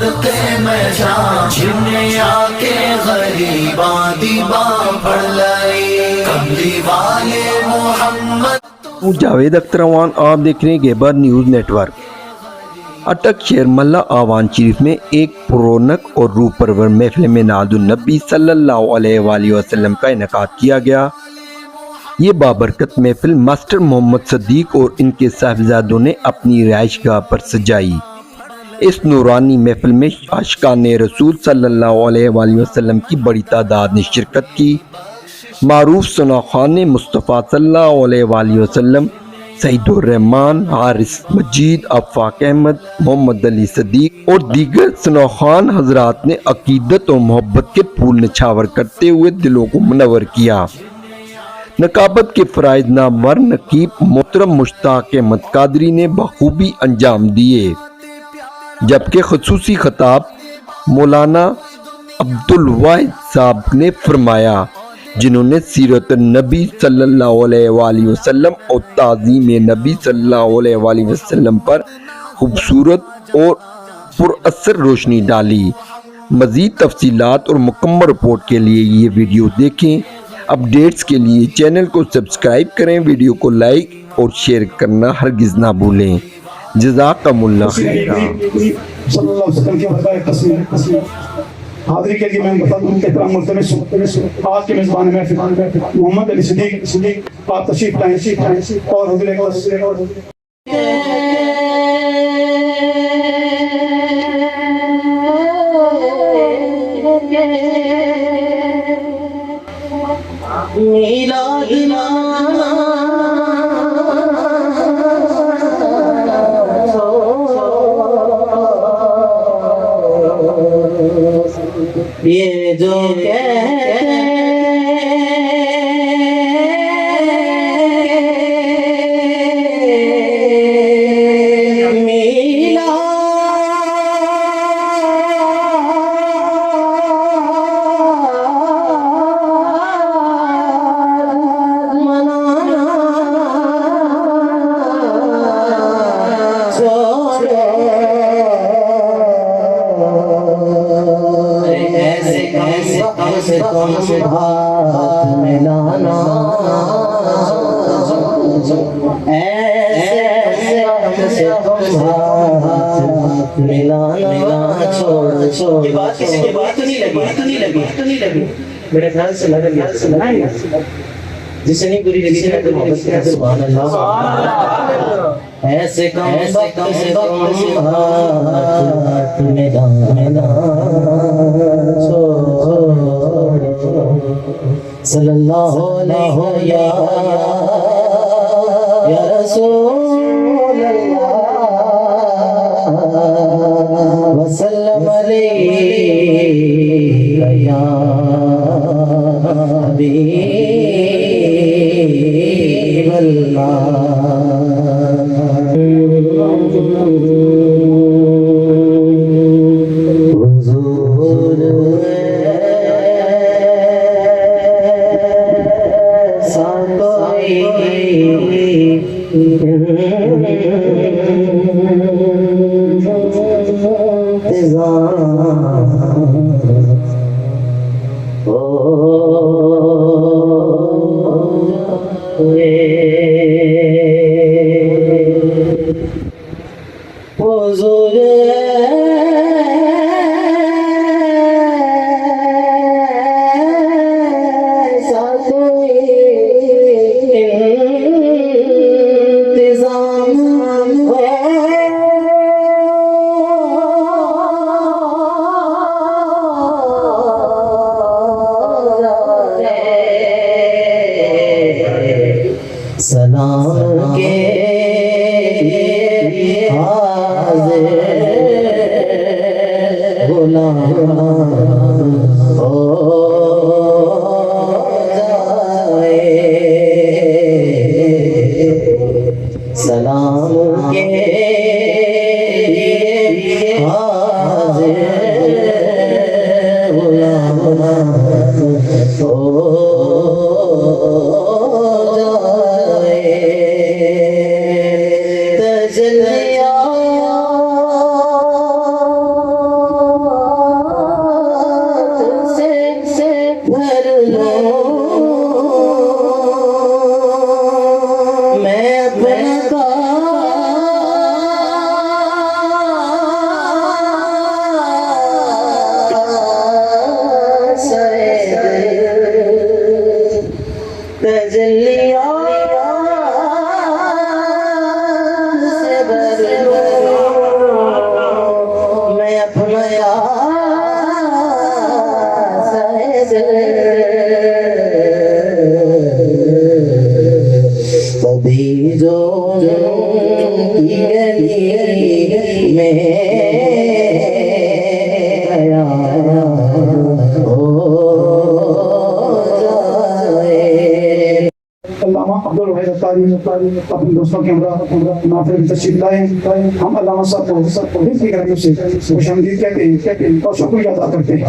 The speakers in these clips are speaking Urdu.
صدقے میں جان جنہیں آ کے غریباں دیباں پڑھ لائی کملی والے محمد۔ جاوید اختر اوان، آپ دیکھ رہے ہیں گیبر نیوز نیٹ ورک۔ اٹک شیر ملہ آوان شریف میں ایک پرونق اور روح پرور محفل میلاد النبی صلی اللہ علیہ وآلہ وسلم کا انعقاد کیا گیا۔ یہ بابرکت محفل ماسٹر محمد صدیق اور ان کے صاحبزادوں نے اپنی رہائش گاہ پر سجائی۔ اس نورانی محفل میں عاشقان رسول صلی اللہ علیہ وآلہ وسلم کی بڑی تعداد نے شرکت کی۔ معروف ثناخوان مصطفیٰ صلی اللہ علیہ وآلہ وسلم سعید الرحمان، حارث مجید، آفاق احمد، محمد علی صدیق اور دیگر ثناخوان حضرات نے عقیدت و محبت کے پھول نچھاور کرتے ہوئے دلوں کو منور کیا۔ نقابت کے فرائض نامور نقیب محترم مشتاق احمد قادری نے بخوبی انجام دیے، جبکہ خصوصی خطاب مولانا عبدالواحد صاحب نے فرمایا، جنہوں نے سیرت النبی صلی اللہ علیہ وآلہ وسلم اور تعظیم نبی صلی اللہ علیہ وآلہ وسلم پر خوبصورت اور پر اثر روشنی ڈالی۔ مزید تفصیلات اور مکمل رپورٹ کے لیے یہ ویڈیو دیکھیں۔ اپڈیٹس کے لیے چینل کو سبسکرائب کریں، ویڈیو کو لائک اور شیئر کرنا ہرگز نہ بھولیں۔ جزاکم اللہ خیرہ۔ صلی اللہ علیہ وسلم کے برائے قسم حاضری کے لیے میں ان کے احترام ملتمس ہوں۔ آج کے میزبان محفل محمد علی صدیق آپ تشریف لائیں اور حضور اقدس میلاد یہ جو ایسے کون سے ہاتھ ملانا، ایسے کون سے ہاتھ ملانا چھوڑ۔ یہ بات کسی کی بات تو نہیں لگی میرے خیال سے لگا جسے نہیں پوری لگی ہے تو محبت کی سبحان اللہ۔ ایسے کم سے ہاتھ ملانا صلی اللہ علیہ یا رسول اللہ وسلم علیہ یا حبیب اللہ۔ سلام کے حاضر غلام ہو جائے، سلام کے حاضر غلام ہو کبھی جو کی گلی میں گیا ہو جائے. علامہ عبدالواحد اتاری اپنے دوستوں کے ہمراہ محفل میں تشریف لائے. ہم علامہ صاحب کو دل کی گہرائیوں سے خوش آمدید کہتے ہیں اور شکریہ ادا کرتے ہیں.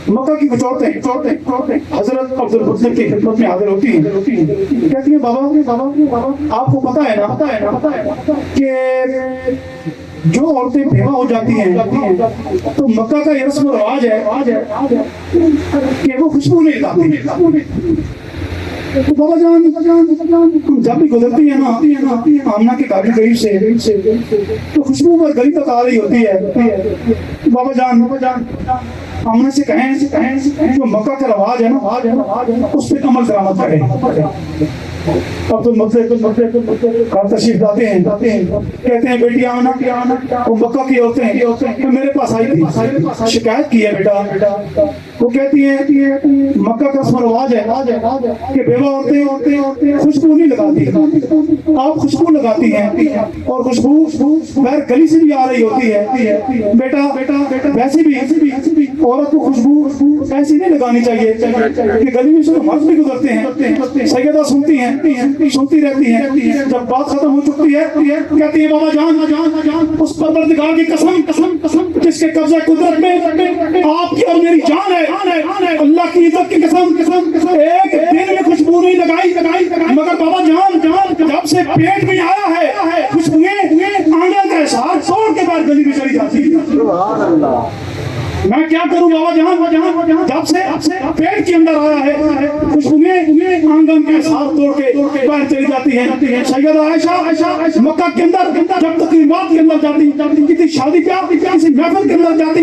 مکہ کی کچھ عورتیں حضرت عبدالمطلب کی خدمت میں حاضر ہوتی ہیں. کہتی ہیں بابا آپ کو پتہ ہے نا کہ جو عورتیں بیوہ ہو جاتی ہیں تو مکہ کا یہ رسم و رواج ہے کہ وہ خوشبو نہیں لگاتی. تو بابا جان جب بھی گزرتی ہے نا آمنہ کے گھر کے قریب سے تو خوشبو پر گلی تک آ رہی ہوتی ہے. بابا جان آمنہ سے کہیں جو مکہ کا رواج ہے نا اس پہ عمل درآمد کرے. عبدالمطلب گھر تشریف لاتے ہیں کہتے ہیں بیٹی آمنہ وہ مکہ کی عورتیں میرے پاس آئی تھی شکایت کی ہے بیٹا. وہ کہتی ہیں مکہ کا رسم و رواج ہے کہ بیوہ عورتیں خوشبو نہیں لگاتی. آپ خوشبو لگاتی ہیں اور خوشبو بہر گلی سے بھی آ رہی ہوتی ہے. بیٹا ویسے بھی عورت کو خوشبو ایسی نہیں لگانی چاہیے کہ گلی میں سے مرد بھی گزرتے ہیں. سیدہ سنتی رہتی ہیں. جب بات ختم ہو چکی ہے کہتی ہے بابا جان اس پروردگار کی قسم جس کے قبضہ قدرت میں آپ کی اور میری جان ہے, اللہ کی عزت کی قسم ایک دن میں خوشبو نہیں لگائی مگر بابا جان جب سے پیٹ میں آیا ہے خوشبوئیں آنگن کا احساس توڑ کے بعد گلی میں چلی جاتی ہے. سبحان اللہ. میں کیا کروں بابا جان جب سے پیٹ کے اندر آیا ہے خوشبوئیں آنگن کے احساس توڑ کے باہر چلی جاتی ہیں. سیدہ عائشہ مکہ کے اندر جب تقریبات کے اندر جاتی کسی شادی کسی محفل کے اندر جاتی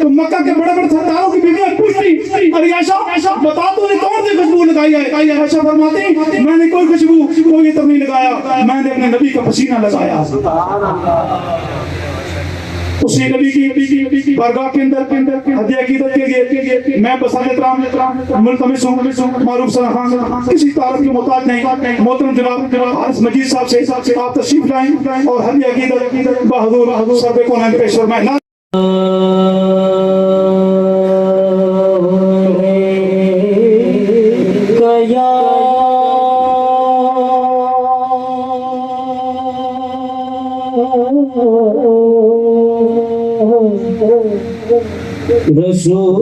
تو مکہ کے بڑے سرداروں کی بیویاں پوچھتی ارے عائشہ بتا تو نے کون سی خوشبو لگائی ہے. عائشہ فرماتی میں نے کوئی خوشبو کوئی عطر نہیں لگایا, میں نے اپنے نبی کا پسینہ لگایا. اس نے نبی کی بارگاہ کے اندر ہدیہ عقیدت کے لیے میں بسال احترام ملتمس ہوں معروف صلی اللہ خان کسی تعارف کے محتاج نہیں. محترم جناب حارث مجید صاحب سے آپ تشریف لائیں اور ہدیہ عقیدت بہادر سرب کونین پیش فرمائیں. رسول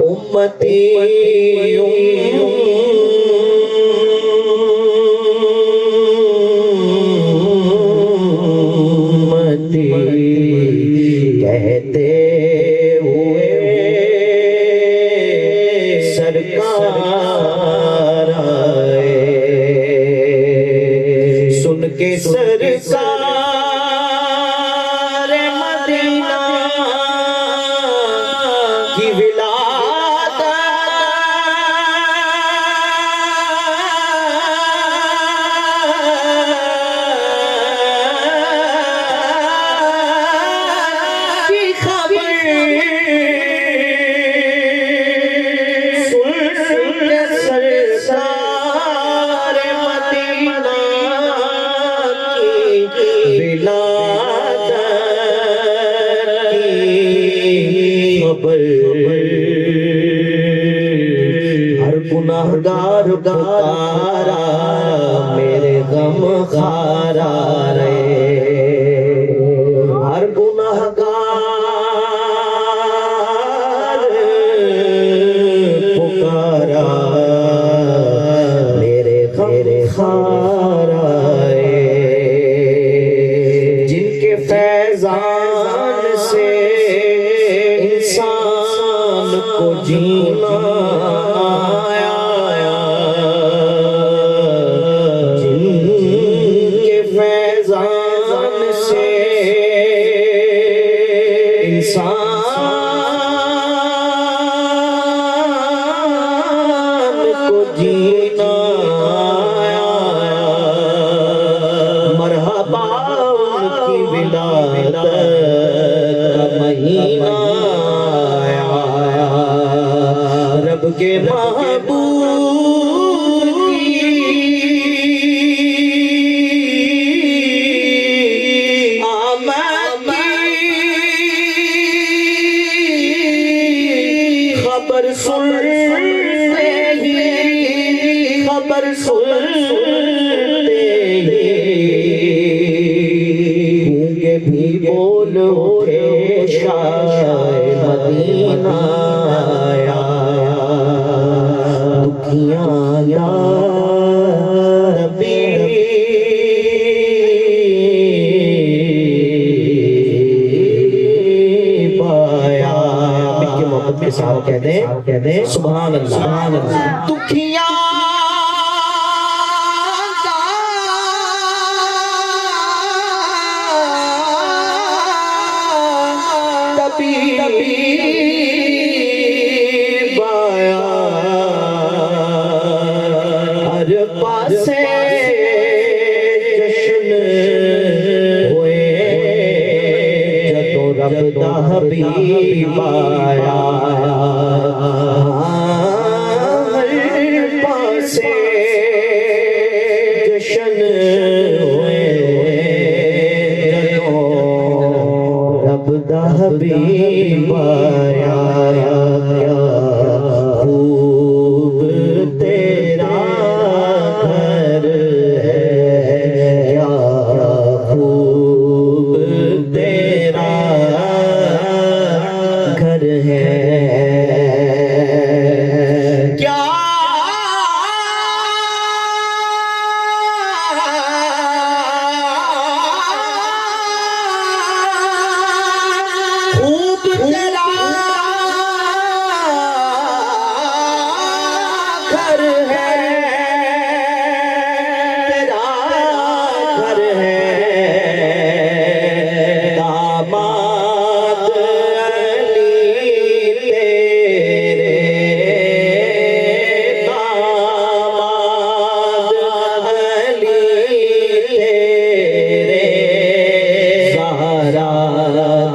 امتی کہتے ہوئے سرکار آئے، سن کے سرکار مدینہ کی ہر گناہگار پکارا میرے غم خارا رے، ہر گناہگار پکارا میرے غم خارا رے، جن کے فیضان سے انسان کو جینا آیا، جن کے فیضان سے انسان کو جینا آیا، مرحبا ان کی ولادت کا مہینہ رب کے محبوب کی آمد کی خبر سنتے ہی، خبر سنتے ہی گونگے بھی بول اٹھے شاہ مدینہ آیا، دکھیاں یا ربی پایا، مکی محبت کے ساتھ کہہ دیں سبحان اللہ، دکھیاں ہر پاسے جشن ہوئے جدوں رب دا حبیب آیا، ہر پاسے جشن ہوئے جدوں رب دا حبیب آیا، خوب تیرا گھر ہے، کیا خوب تیرا گھر ہے، کیا خوب تیرا گھر ہے، تیرا گھر ہے، داماد علی تیرے، داماد علی تیرے، زہرا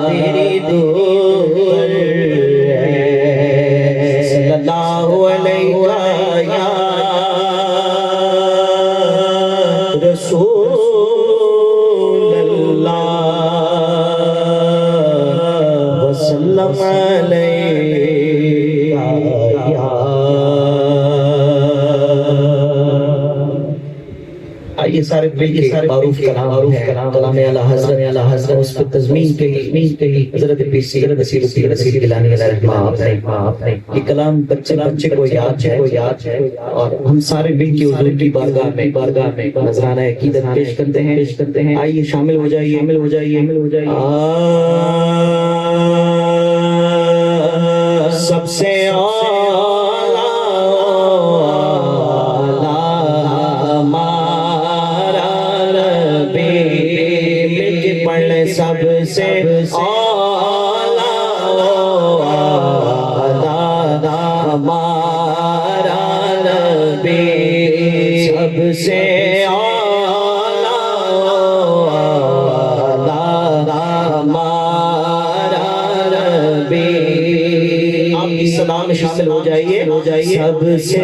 تیری دور ہے، صلی اللہ علیہ یا رسول اللہ وسلم علیہ یا یہ سارے معروف کلام اعلیٰ حضرت اس پہ تضمین کے ہی حضرت پیسی نصیر گیلانی علیہ رحمہ یہ کلام بچے کو یاد ہے اور ہم سارے مل کے حضور کی بارگاہ میں نذرانہ عقیدت پیش کرتے ہیں آئیے شامل ہو جائیے سب سے سب سے ہمارا نبی سب سے ہمارا نبی آپ اس سلام میں شامل ہو جائیے سب سے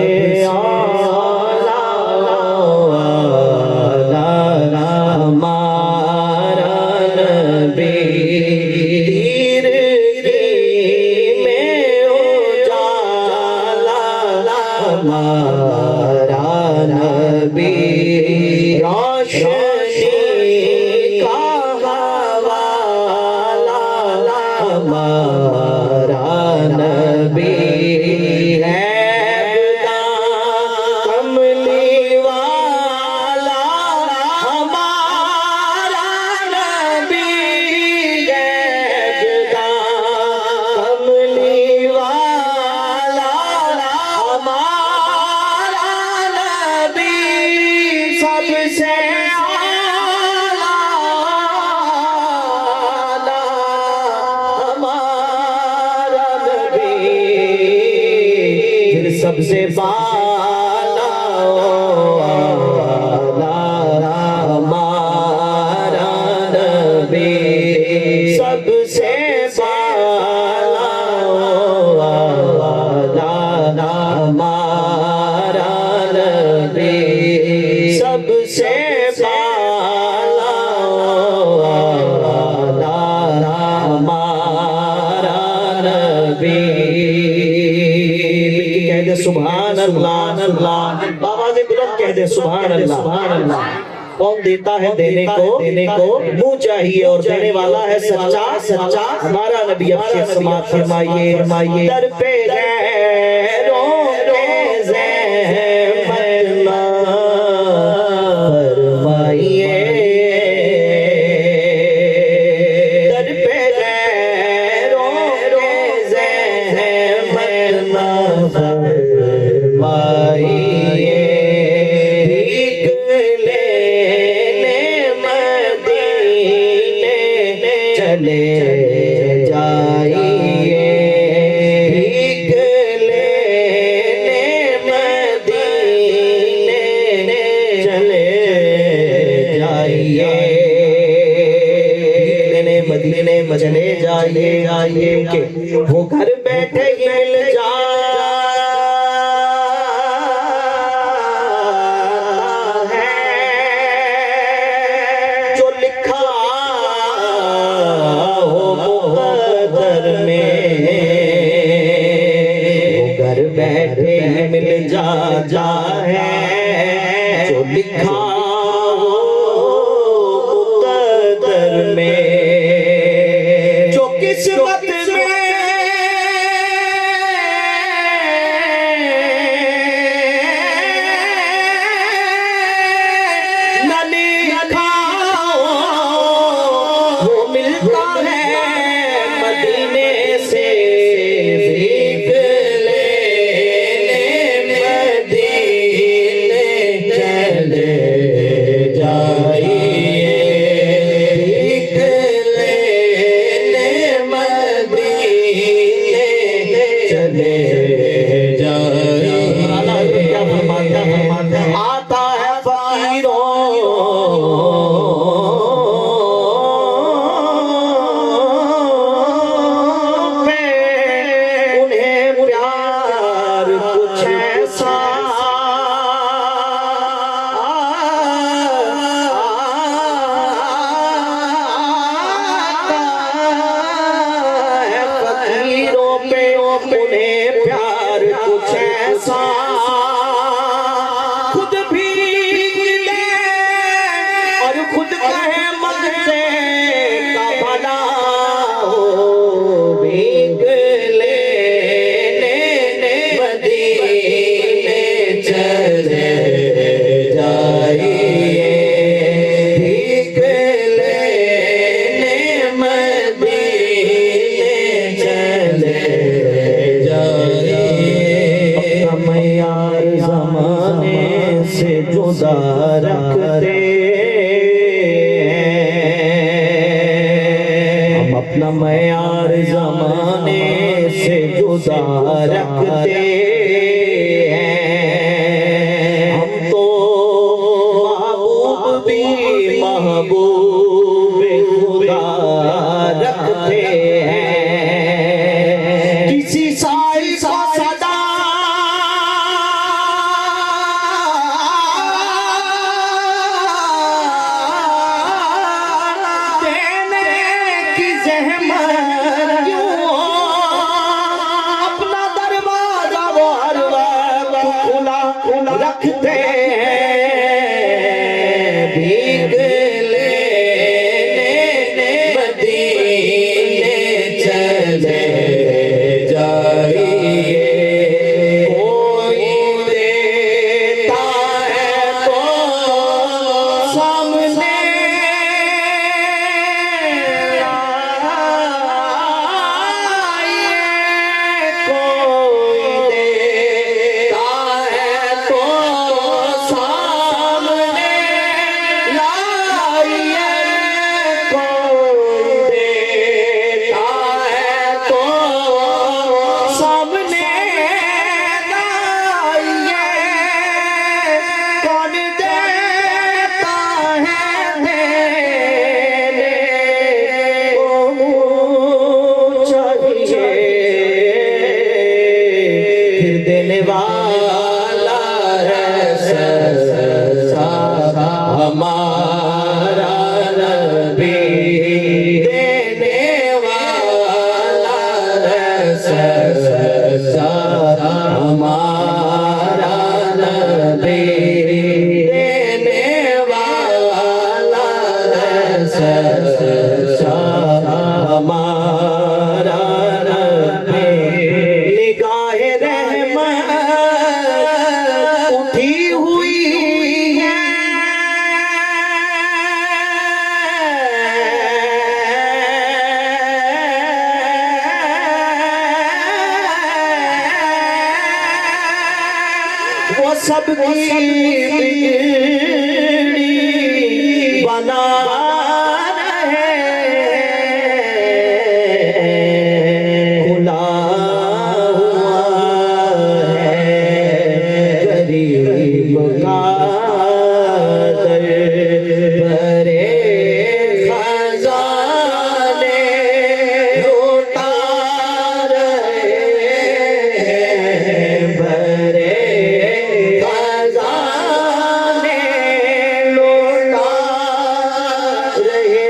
سب سے بالا ہمارا نبی سب سے بالا ہمارا نبی سب سے بالا ہمارا نبی سبحان اللہ بابا سے بلند کہہ دے سبحان اللہ کون دیتا ہے دینے کو منہ چاہیے اور دینے والا ہے سچا ہمارا نبی اب سے سماعت فرمائیے در پہ غیروں کے زحمت نہ فرمائیے در پہ غیروں کے زحمت نہ فرمائیے چلے جائیے بھیک لینے مدینے چلے جائیے بھیک لینے مدینے چلے جائیے کہ وہ گھر بیٹھے ہی مل جائے بیٹھے مل جا ہے جو لکھا مقدر میں جو قسمت میں نہ لکھا وہ ملتا ہے مدینے سے آتا ہے فقیروں پہ انہیں پیار کچھ ایسا ہے فقیروں پہ انہیں پیار کچھ ایسا خود بھی رکھتے ہم اپنا معیار زمانے سے جدا رکھتے ہم تو محبوب بھی محبوب خدا رکھتے کسی سائل کا صدا دینے کی زحمت کیوں اپنا دروازہ وہ ہر وقت کھلا رکھتے بھیگ لینے مدینے چلے جائیے کوئی دیتا ہے تو سامنے آئیے کوئی دیتا ہے تو سامنے لائیے کوئی دیتا ہے تو سامنے لائیے کون دیتا ہے دینے کو چاہیے پھر دینے والا ہے سچا ہمارا نبی دینے والا ہے سچا ہمارا نبی دینے والا ہے سچا ہمارا نبی نگاہ رحمت اٹھی ہوئی ہے وہ سب کی بگڑی بنا رہے کھلا ہوا ہے غریب کا در بھرے خزانے لوٹا رہے بھرے خزانے لوٹا رہے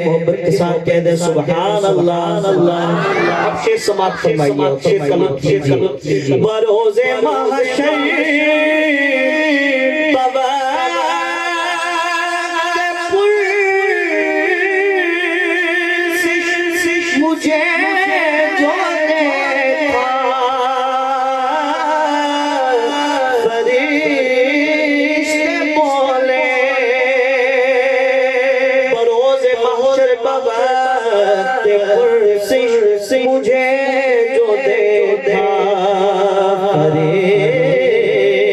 محبت کے ساتھ کہہ دیں سبحان اللہ اب شیر سماعت فرمائیے شیر قلب کیجئے بروز محشر مجھے جو دیکھا فرشتے بولے بروز محشر بوقت پرسش مجھے جو دیکھا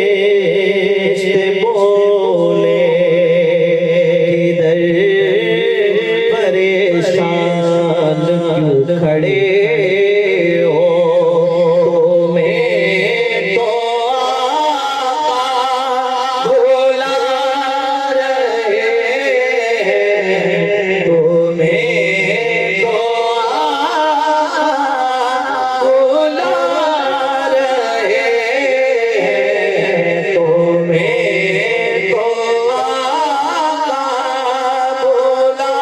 فرشتے بولے کدھر پریشان کیوں کھڑے ہو تمہیں تو آقا بلا رہے تمہیں تو آقا بلا رہے تمہیں تو آقا بلا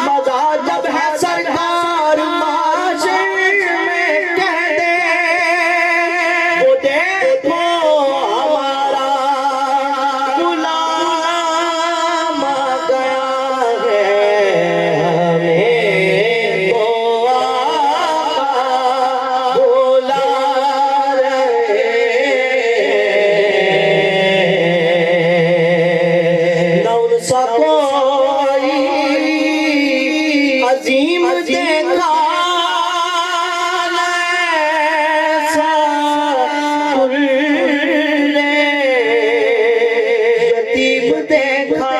مزہ جب ہے سرکار معاشر میں کہہ دے وہ دیکھو ہمارا غلام آ گیا ہے ہمیں تو آقا بلا رہے عظیم دیکھا ایسا یتیم دیکھا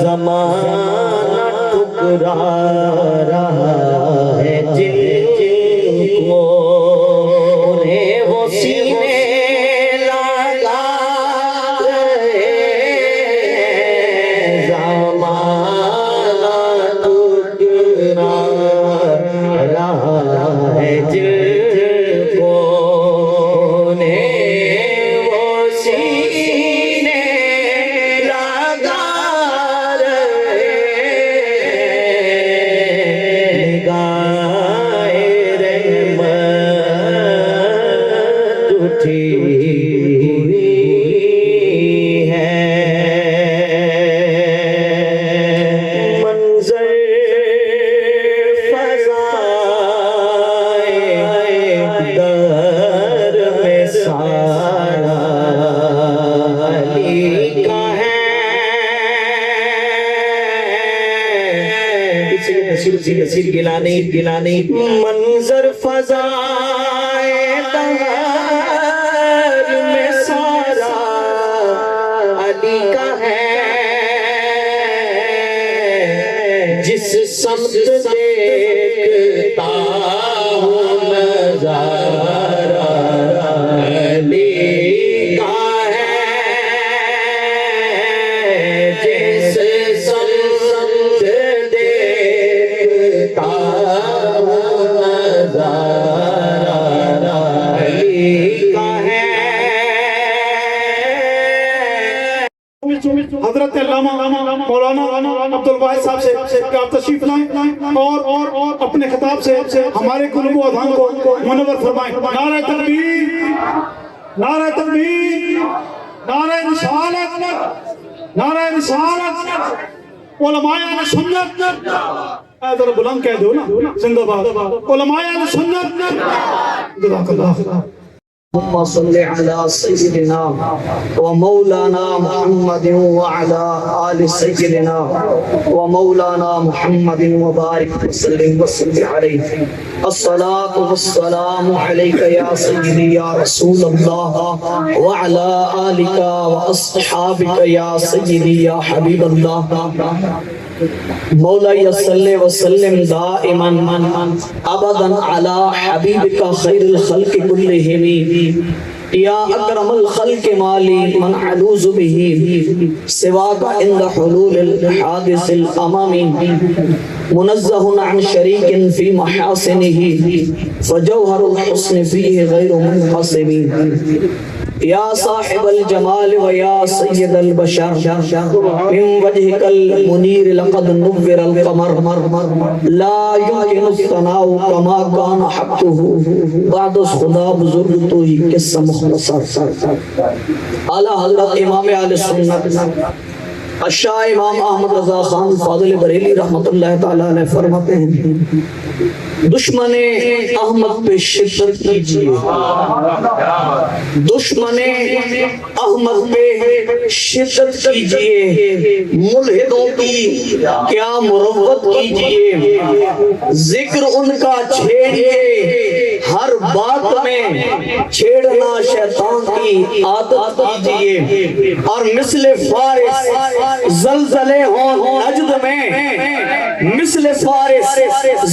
زمانہ ٹھکرا رہا ہے جن کو انہیں وہ سینے لگا رہے زمانہ ٹھکرا رہا ہے جن کو انہیں وہ سینے لگا رہے نگاہ رحمت اٹھی ہوئی ہے منظر فضائے در میں سارا علی کا ہے نصیر گیلانی منظر فضائے در میں سارا علی کا ہے جس سمت دیکھتا ہوں نظارہ علی کا ہے جس سمت دیکھتا ہوں نظارہ علی کا ہے حضرت علامہ مولانا عبد الواحد صاحب سے کہ آپ تشریف لائیں اور اپنے خطاب سے ہمارے قلوب و اذہان کو منور فرمائیں. نعرہ تکبیر، نعرہ تکبیر، نعرہ رسالت، نعرہ رسالت. علماء اہل سنت ذرا بلند کہہ دو نا زندہ باد. علماء اہل سنت جزاک اللہ خیر. اللهم صل على سيدنا ومولانا محمد وعلى آل سيدنا ومولانا محمد وبارك وسلم عليه. الصلاة والسلام عليك يا سيدي يا رسول الله وعلى آلك وأصحابك يا سيدي يا حبيب الله. مولاي صل وسلم دائما ابدا على حبيبك خير الخلق كلهم يا اکرم الخلق مالی من علوذ به سواك عند حلول الحادث الامامی منزه عن شريك في محاسنه فجوهر الحسن فيه غير منقسم یا صاحب الجمال و یا سید البشر من وجهك المنیر لقد نور القمر لا يمكن الثناء كما كان حقه بعد خدا بزرگ تو ہی قصہ مختصر. اعلیٰ حضرت امام اہل سنت الشاہ امام احمد رضا خان فاضل بریلی رحمت اللہ تعالیٰ علیہ فرماتے ہیں دشمن احمد پہ شدت کیجئے، دشمن احمد پہ شدت کیجئے، ملحدوں کی کیا مروت کیجئے، ذکر ان کا چھیڑیے، ہر بات میں چھیڑنا شیطان کی عادت کیجئے، اور مثل فارس زلزلے ہوں نجد میں، مثل فارس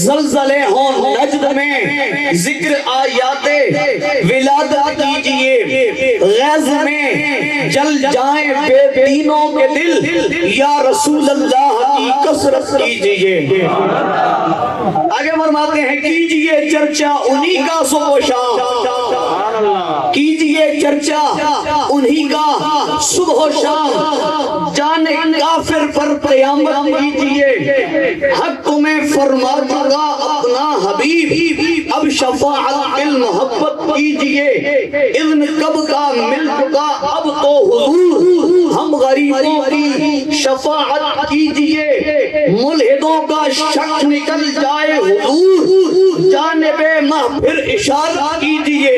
زلزلے ہوں نجد میں، ذکر آیات ولادت کیجئے، غیظ میں جل جائیں بے دینوں کے دل، یا رسول اللہ کی کثرت کیجئے. آگے فرماتے ہیں کیجئے چرچا انہی کا صبح و شام، کیجئے چرچا انہی کا صبح و شام، جانے کافر پر قیامت کیجئے، حق تمہیں فرما چکا اپنا حبیب، اب شفاعت بالمحبت کیجئے، اذن کب کا مل چکا اب تو حضور، ہم غریبوں کی شفاعت کیجئے، ملحدوں کا شک نکل جائے حضور، جانب ماں پھر اشارہ کیجئے.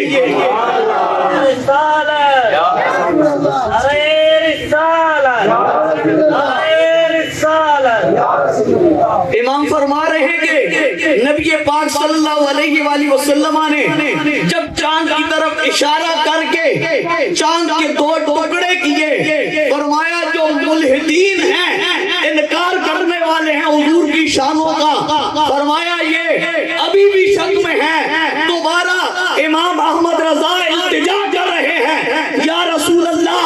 رسالت امام فرما رہے ہیں کہ نبی پاک صلی اللہ علیہ وآلہ وسلم نے جب چاند کی طرف اشارہ کر کے چاند کے دو ٹکڑے کیے، فرمایا جو ملحدین ہیں، انکار کرنے والے ہیں حضور کی شانوں کا، فرمایا یہ ابھی بھی شک میں ہیں۔ دوبارہ امام احمد رضا التجا کر رہے ہیں، یا رسول اللہ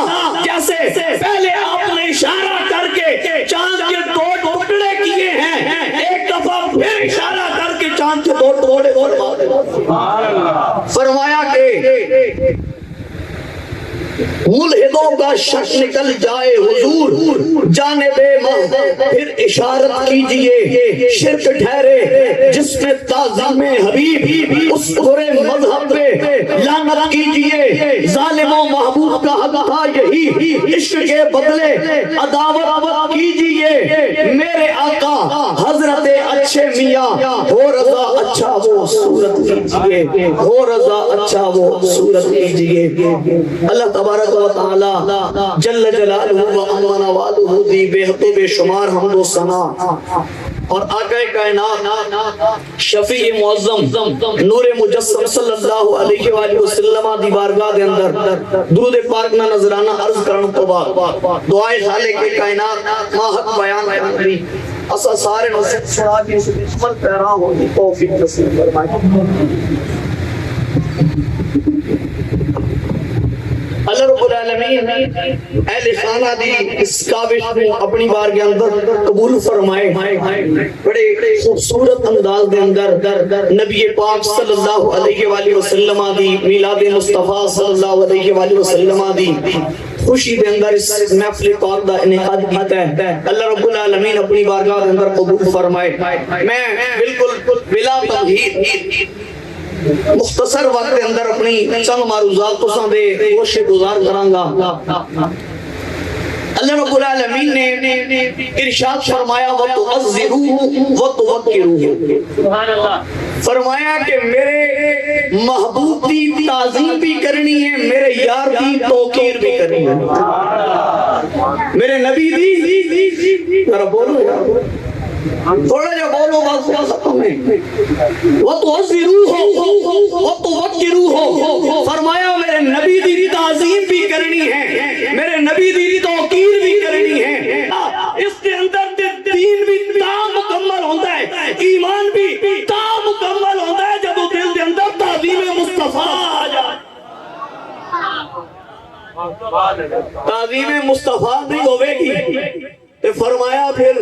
جیسے پہلے آپ نے اشارہ کر کے چاند کے دو ٹکڑے کیے ہیں، ایک دفعہ پھر اشارہ کر کے چاند کے دو ٹکڑے فرمایا کہ ملحدوں کا شک نکل جائے حضور جانب ماں، پھر اشارت کیجئے شرک ٹھہرے جس میں تعظیم حبیب، اس برے مذہب پہ لعنت کیجئے۔ ظالم و محبوب کا حق تھا یہی، عشق کے بدلے عداوت کیجئے۔ میرے آقا حضرت اچھے میاں ہو رضا اچھا وہ صورت کیجئے، ہو رضا اچھا وہ صورت کیجئے۔ اللہ تبارک و تعالی جل جلالہ و عظم نوالہ دی بے حد و بے شمار حمد و ثنا اور آقا کائنات شفیع معظم نور مجسم صلی اللہ علیہ وآلہ وسلم دی بارگاہ دے اندر درود پاک نہ نظرانہ عرض کرن تو بعد دعائے خالق کائنات ما حق بیان کرنی اسا سارے نصیب سنا کے عمل پیرا ہونے توفیق نصیب فرمائے۔ اللہ رب العالمین اہل خانہ دی اس کاوش کو اپنی بار کے اندر قبول فرمائے۔ بڑے خوبصورت انداز دے اندر نبی پاک صلی اللہ علیہ وآلہ وسلم دی میلاد مصطفیٰ صلی اللہ علیہ وآلہ وسلم دی خوشی دے اندر اس محفل پاک دا انعقاد کیتا ہے۔ اللہ رب العالمین اپنی بارگاہ دے اندر قبول فرمائے۔ میں بالکل بلا تمہید مختصر وقت کے اندر اپنی چند معروضات کو ساندے گوشت گزار کرانگا۔ اللہ رب العالمین نے ارشاد فرمایا وَتُعَذِّرُوهُ وَتُوَقِّرُوهُ، فرمایا کہ میرے محبوب کی تعظیم بھی کرنی ہے، میرے یار کی توقیر بھی کرنی ہے، میرے نبی دی ذرا بولو تھوڑا جا بولو بات کیا ختم ہے۔ وَتُعَذِّرُوهُ وَتُوَقِّرُوهُ، فرمایا میرے نبی دی تعظیم بھی کرنی ہے، میرے نبی دی توقیر بھی کرنی ہے۔ اس کے اندر دین بھی تام مکمل ہوتا ہے، ایمان بھی تام مکمل ہوتا ہے جب دل کے اندر تعظیم مصطفیٰ آ جائے۔ تعظیم مصطفیٰ نہیں ہوئے گی تو فرمایا پھر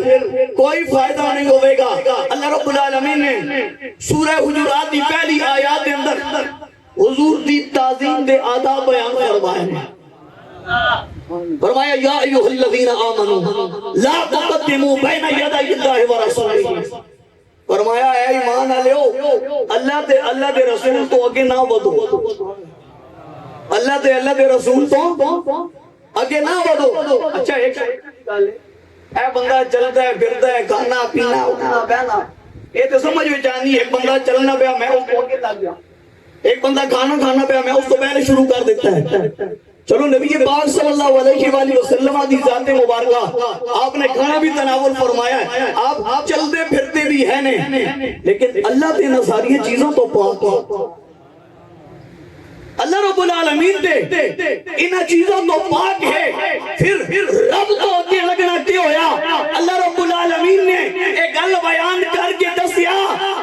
کوئی فائدہ نہیں ہوئے گا۔ اللہ رب العالمین نے سورہ حجرات دی پہلی آیات کے اندر حضور دی تعظیم دے آداب بیان فرمائے ہیں۔ فرمایا یا ایھا الذین آمنوا لا تقدموا بین یدی اللہ ورسولہ، فرمایا اے ایمان والو اللہ دے رسول تو اگے نہ ودو، اللہ دے رسول تو اگے نہ ودو۔ اچھا ایک گل ہے، اے بندہ چلتا ہے پھرتا ہے کھانا پینا اٹھنا بینا، یہ تو سمجھ میں جانی ہے۔ ایک بندہ چلنا پیا میں اس کو آگے لگ گیا، ایک بندہ کھانا پیا میں اس کو پہلے شروع کر دیتا ہے۔ چلو نبی پاک صلی اللہ علیہ وآلہ وسلم دی ذات مبارکہ آپ نے کھانا بھی تناول فرمایا ہے، آپ چلتے پھرتے بھی ہیں لیکن اللہ دے نظاری چیزوں تو پاک ہے۔ اللہ رب العالمین دے انہاں چیزوں تو پاک ہے، پھر رب تو اگے لگنا کی ہویا۔ اللہ رب العالمین نے ایک گل بیان کر کے دسیا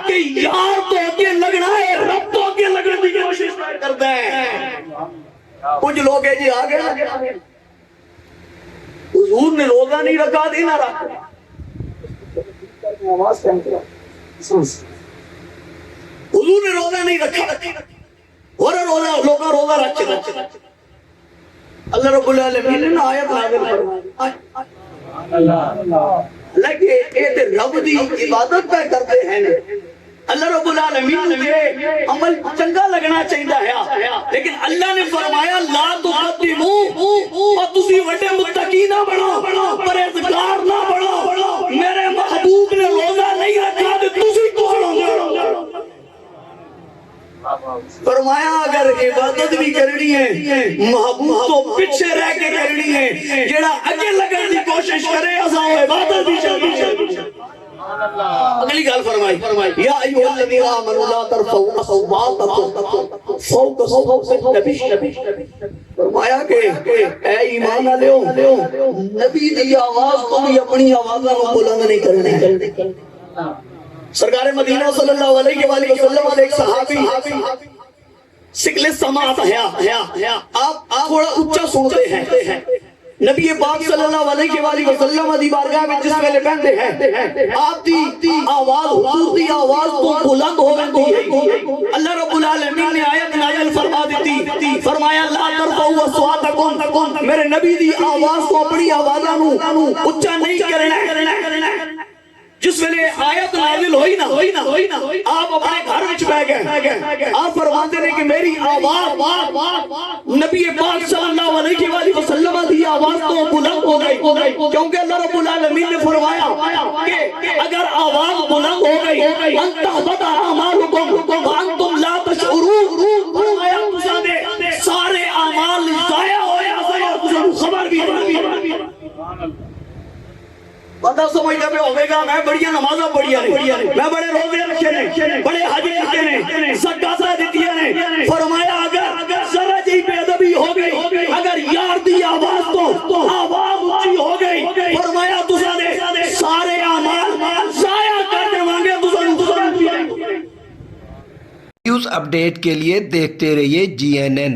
کہ یار تو اگے لگنا ہے، رب تو اگے لگنے کی کوشش کرتا ہے۔ کچھ لوگ ہے جی آگے حضور نے روزہ نہیں رکھا دینا رکھا، حضور نے روزہ نہیں رکھا اور روزہ روزہ رکھے۔ اللہ رب العالمین نے آیت نازل فرمائی، اللہ کہ اے رب دی عبادت پہ کرتے ہیں۔ اللہ رب العالمین کے عمل چنگا لگنا چاہیے ہے، لیکن اللہ نے فرمایا لا تقدموا، اور تسی وڈے متقی نہ بنو، پرہیزگار نہ بنو۔ میرے محبوب نے روزہ نہیں رکھا تو تسی کون ہو؟ فرمایا اگر عبادت بھی کرنی ہے محبوب تو پیچھے رہ کے کرنی ہے، جڑا اگے لگن دی کوشش کرے اساں عبادت بھی چاہیے۔ اگلی گل فرمائی یا ایھا الذین آمنوا لا ترفعوا اصواتکم فوق صوت النبی. فرمایا کہ اے ایمان والےو نبی دی آواز کو بھی اپنی آوازاں نوں بلند نہیں کرنی. سرکار مدینہ صلی اللہ علیہ وآلہ وسلم والے ایک صحابی سکل سماعت ہے آپ تھوڑا اونچا سنتے ہیں. نبی پاک صلی اللہ علیہ وآلہ وسلم دی بارگاہ میں جس ویلے بیٹھتے ہیں آپ دی آواز حضور دی آواز تو بلند ہو گئی ہے. اللہ رب العالمین نے آیت نازل فرما دیتی فرمایا لا ترفعوا اصواتکم میرے نبی دی آواز کو اپنی آوازاں نوں اونچا نہیں کرنا. جس ویلے آیت نازل ہوئی نا آپ اپنے گھر وچ بیٹھ گئے. آپ فرماتے ہیں کہ میری آواز نبی پاک صلی اللہ علیہ وآلہ وسلم دی آواز تو بلند ہو گئی کیونکہ اللہ رب العالمین نے فرمایا کہ اگر آواز بلند ہو گئی انتحبط اعمالکم وانتم لا تشعرون. فرمایا تساں سارے اعمال ضائع ہوئے خبر بھی نہیں. بندہ سمجھتا پہ ہوئے گا میں بڑیاں نمازاں پڑھیا نے میں بڑے روزے رکھے نے بڑے حج کیتے نے زکاتاں دتیاں نے. فرمایا اگر ذرا جی بے ادبی ہو گئی اگر یار دی آواز تو آواز اونچی ہو گئی فرمایا تساں دے سارے اعمال ضائع کر دیواں گے. نیوز اپڈیٹ کے لیے دیکھتے رہیے GNN.